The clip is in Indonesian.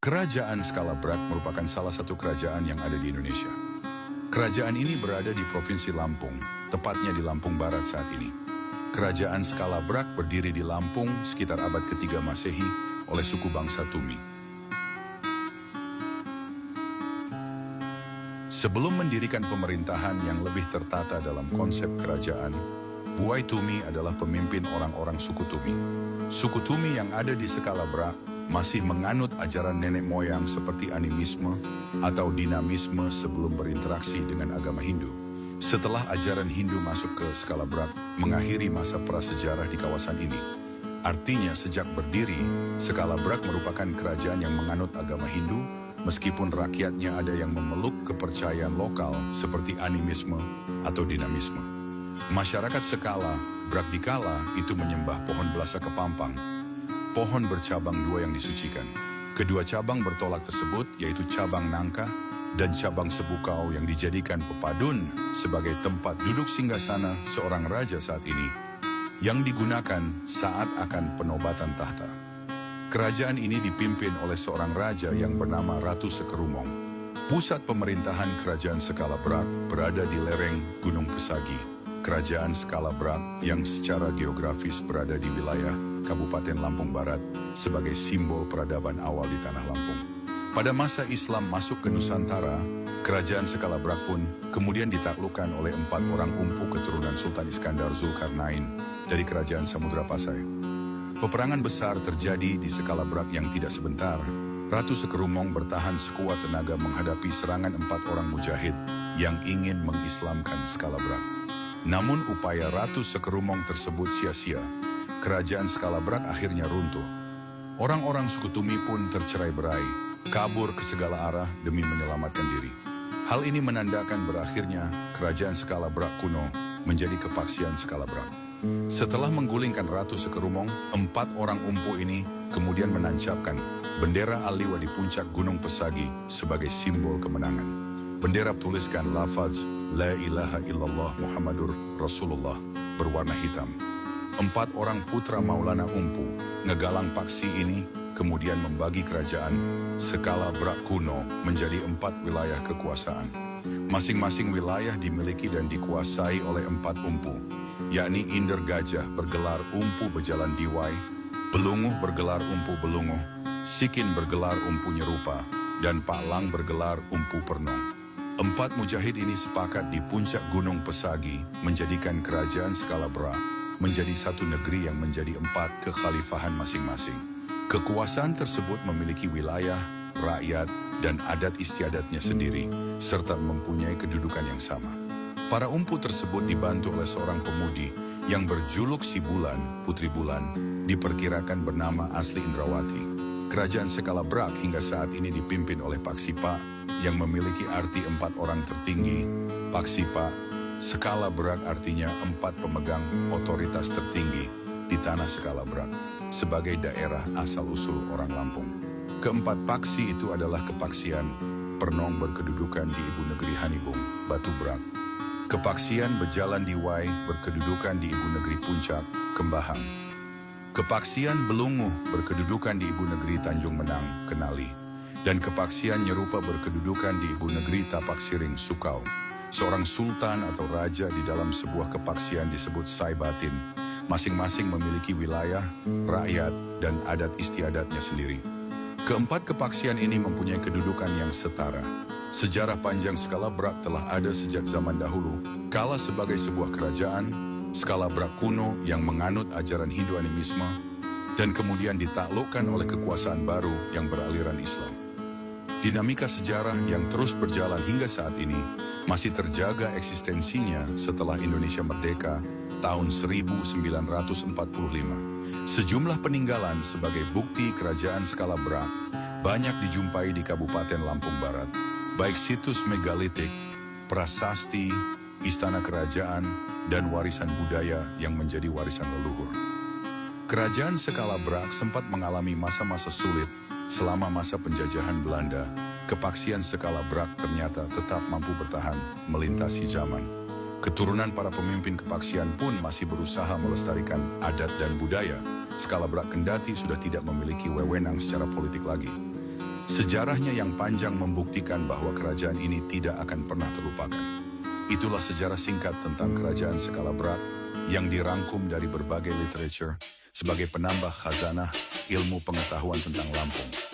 Kerajaan Skala Brak merupakan salah satu kerajaan yang ada di Indonesia. Kerajaan ini berada di Provinsi Lampung, tepatnya di Lampung Barat saat ini. Kerajaan Skala Brak berdiri di Lampung sekitar abad ke-3 Masehi oleh suku bangsa Tumi. Sebelum mendirikan pemerintahan yang lebih tertata dalam konsep kerajaan, Buai Tumi adalah pemimpin orang-orang suku Tumi. Suku Tumi yang ada di Skala Brak masih menganut ajaran nenek moyang seperti animisme atau dinamisme sebelum berinteraksi dengan agama Hindu. Setelah ajaran Hindu masuk ke Skala Brak, mengakhiri masa prasejarah di kawasan ini. Artinya sejak berdiri, Skala Brak merupakan kerajaan yang menganut agama Hindu, meskipun rakyatnya ada yang memeluk kepercayaan lokal seperti animisme atau dinamisme. Masyarakat Skala Brak dikala itu menyembah pohon belasa kepampang, pohon bercabang 2 yang disucikan. Kedua cabang bertolak tersebut yaitu cabang nangka dan cabang sebukau yang dijadikan pepadun sebagai tempat duduk singgasana seorang raja saat ini yang digunakan saat akan penobatan tahta. Kerajaan ini dipimpin oleh seorang raja yang bernama Ratu Sekerumong. Pusat pemerintahan kerajaan Skala Brak berada di lereng Gunung Pesagi. Kerajaan Skala Brak yang secara geografis berada di wilayah Kabupaten Lampung Barat sebagai simbol peradaban awal di Tanah Lampung. Pada masa Islam masuk ke Nusantara, kerajaan Skala Brak pun kemudian ditaklukkan oleh 4 orang umpu keturunan Sultan Iskandar Zulkarnain dari kerajaan Samudra Pasai. Peperangan besar terjadi di Skala Brak yang tidak sebentar. Ratu Sekerumong bertahan sekuat tenaga menghadapi serangan 4 orang mujahid yang ingin mengislamkan Skala Brak. Namun upaya Ratu Sekerumong tersebut sia-sia. Kerajaan Skala Brak akhirnya runtuh. Orang-orang suku Tumi pun tercerai-berai, kabur ke segala arah demi menyelamatkan diri. Hal ini menandakan berakhirnya kerajaan Skala Brak kuno menjadi kepaksian Skala Brak. Setelah menggulingkan Ratu Sekerumong, 4 orang umpu ini kemudian menancapkan bendera Aliwa di puncak Gunung Pesagi sebagai simbol kemenangan. Bendera tuliskan lafaz La ilaha illallah Muhammadur Rasulullah berwarna hitam. 4 orang putra Maulana Umpu ngegalang paksi ini kemudian membagi kerajaan Skala Brak kuno menjadi 4 wilayah kekuasaan. Masing-masing wilayah dimiliki dan dikuasai oleh 4 umpu, yakni Inder Gajah bergelar Umpu Bejalan Diwai, Belunguh bergelar Umpu Belunguh, Sikin bergelar Umpu Nyerupa, dan Pak Lang bergelar Umpu Pernong. 4 mujahid ini sepakat di puncak Gunung Pesagi menjadikan kerajaan Skala Brak menjadi satu negeri yang menjadi 4 kekhalifahan masing-masing. Kekuasaan tersebut memiliki wilayah, rakyat, dan adat istiadatnya sendiri, serta mempunyai kedudukan yang sama. Para umpu tersebut dibantu oleh seorang pemudi yang berjuluk Si Bulan, Putri Bulan, diperkirakan bernama asli Indrawati. Kerajaan Skala Brak hingga saat ini dipimpin oleh Paksipa yang memiliki arti 4 orang tertinggi. Paksipa, Skala Brak artinya 4 pemegang otoritas tertinggi di tanah Skala Brak sebagai daerah asal-usul orang Lampung. Keempat paksi itu adalah kepaksian Pernong berkedudukan di Ibu Negeri Hanibung, Batu Brak. Kepaksian Bejalan Diwai berkedudukan di Ibu Negeri Puncak, Kembahang. Kepaksian Belunguh berkedudukan di Ibu Negeri Tanjung Menang, Kenali. Dan kepaksian Nyerupa berkedudukan di Ibu Negeri Tapak Siring, Sukau. Seorang sultan atau raja di dalam sebuah kepaksian disebut Saibatin. Masing-masing memiliki wilayah, rakyat, dan adat istiadatnya sendiri. Keempat kepaksian ini mempunyai kedudukan yang setara. Sejarah panjang Skala Brak telah ada sejak zaman dahulu, kala sebagai sebuah kerajaan, Skala Brak kuno yang menganut ajaran Hindu animisme, dan kemudian ditaklukkan oleh kekuasaan baru yang beraliran Islam. Dinamika sejarah yang terus berjalan hingga saat ini masih terjaga eksistensinya setelah Indonesia merdeka tahun 1945. Sejumlah peninggalan sebagai bukti kerajaan Skala Brak banyak dijumpai di Kabupaten Lampung Barat, baik situs megalitik, prasasti, istana kerajaan, dan warisan budaya yang menjadi warisan leluhur. Kerajaan Skala Brak sempat mengalami masa-masa sulit selama masa penjajahan Belanda. Kepaksian Skala Brak ternyata tetap mampu bertahan melintasi zaman. Keturunan para pemimpin kepaksian pun masih berusaha melestarikan adat dan budaya. Skala Brak kendati sudah tidak memiliki wewenang secara politik lagi. Sejarahnya yang panjang membuktikan bahwa kerajaan ini tidak akan pernah terlupakan. Itulah sejarah singkat tentang kerajaan skala berat yang dirangkum dari berbagai literatur sebagai penambah khazanah ilmu pengetahuan tentang Lampung.